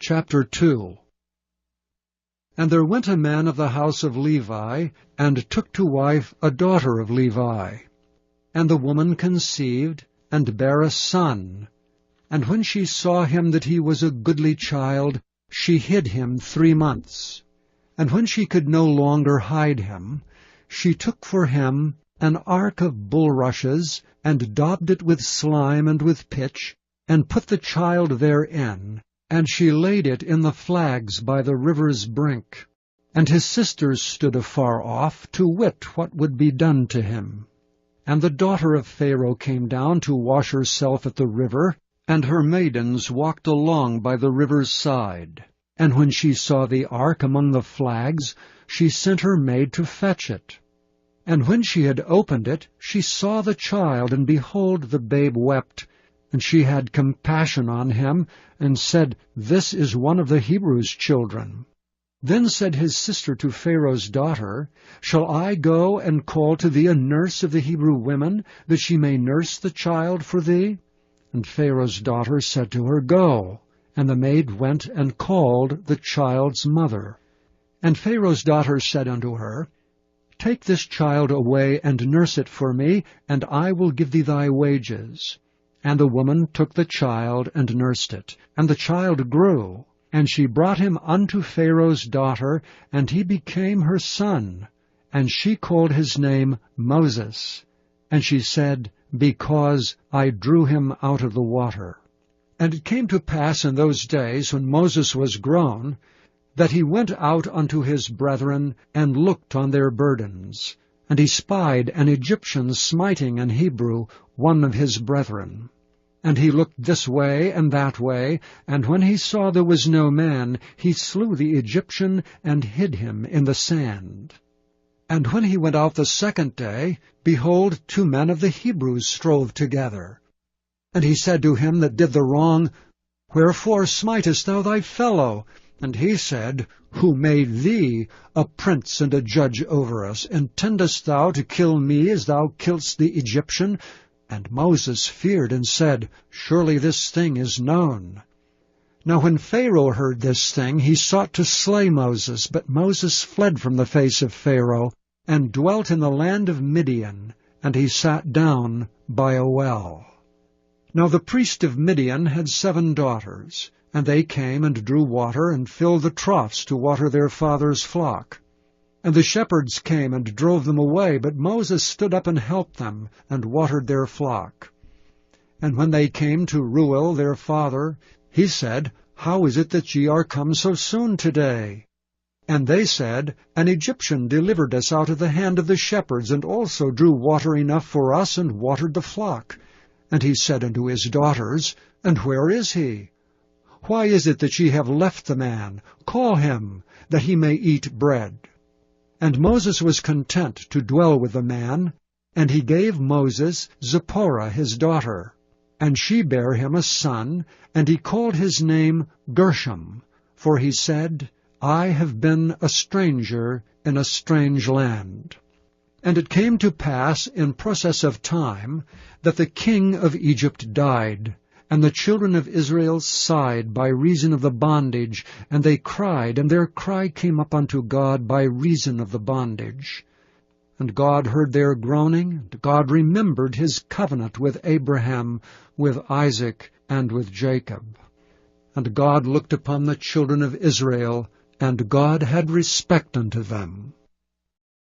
Chapter 2. And there went a man of the house of Levi, and took to wife a daughter of Levi. And the woman conceived, and bare a son. And when she saw him that he was a goodly child, she hid him 3 months. And when she could no longer hide him, she took for him an ark of bulrushes, and daubed it with slime and with pitch, and put the child therein, and she laid it in the flags by the river's brink. And his sisters stood afar off, to wit what would be done to him. And the daughter of Pharaoh came down to wash herself at the river, and her maidens walked along by the river's side. And when she saw the ark among the flags, she sent her maid to fetch it. And when she had opened it, she saw the child, and behold, the babe wept. And she had compassion on him, and said, This is one of the Hebrews' children. Then said his sister to Pharaoh's daughter, Shall I go and call to thee a nurse of the Hebrew women, that she may nurse the child for thee? And Pharaoh's daughter said to her, Go. And the maid went and called the child's mother. And Pharaoh's daughter said unto her, Take this child away and nurse it for me, and I will give thee thy wages. And the woman took the child and nursed it. And the child grew, and she brought him unto Pharaoh's daughter, and he became her son. And she called his name Moses. And she said, Because I drew him out of the water. And it came to pass in those days, when Moses was grown, that he went out unto his brethren, and looked on their burdens. And he spied an Egyptian smiting an Hebrew, one of his brethren. And he looked this way and that way, and when he saw there was no man, he slew the Egyptian, and hid him in the sand. And when he went out the second day, behold, 2 men of the Hebrews strove together. And he said to him that did the wrong, Wherefore smitest thou thy fellow? And he said, Who made thee a prince and a judge over us? Intendest thou to kill me as thou killedst the Egyptian? And Moses feared and said, Surely this thing is known. Now when Pharaoh heard this thing, he sought to slay Moses, but Moses fled from the face of Pharaoh, and dwelt in the land of Midian, and he sat down by a well. Now the priest of Midian had 7 daughters, and they came and drew water, and filled the troughs to water their father's flock. And the shepherds came and drove them away, but Moses stood up and helped them, and watered their flock. And when they came to Reuel their father, he said, How is it that ye are come so soon today? And they said, An Egyptian delivered us out of the hand of the shepherds, and also drew water enough for us, and watered the flock. And he said unto his daughters, And where is he? Why is it that ye have left the man? Call him, that he may eat bread. And Moses was content to dwell with the man, and he gave Moses Zipporah his daughter. And she bare him a son, and he called his name Gershom, for he said, I have been a stranger in a strange land. And it came to pass in process of time that the king of Egypt died, and the children of Israel sighed by reason of the bondage, and they cried, and their cry came up unto God by reason of the bondage. And God heard their groaning, and God remembered his covenant with Abraham, with Isaac, and with Jacob. And God looked upon the children of Israel, and God had respect unto them.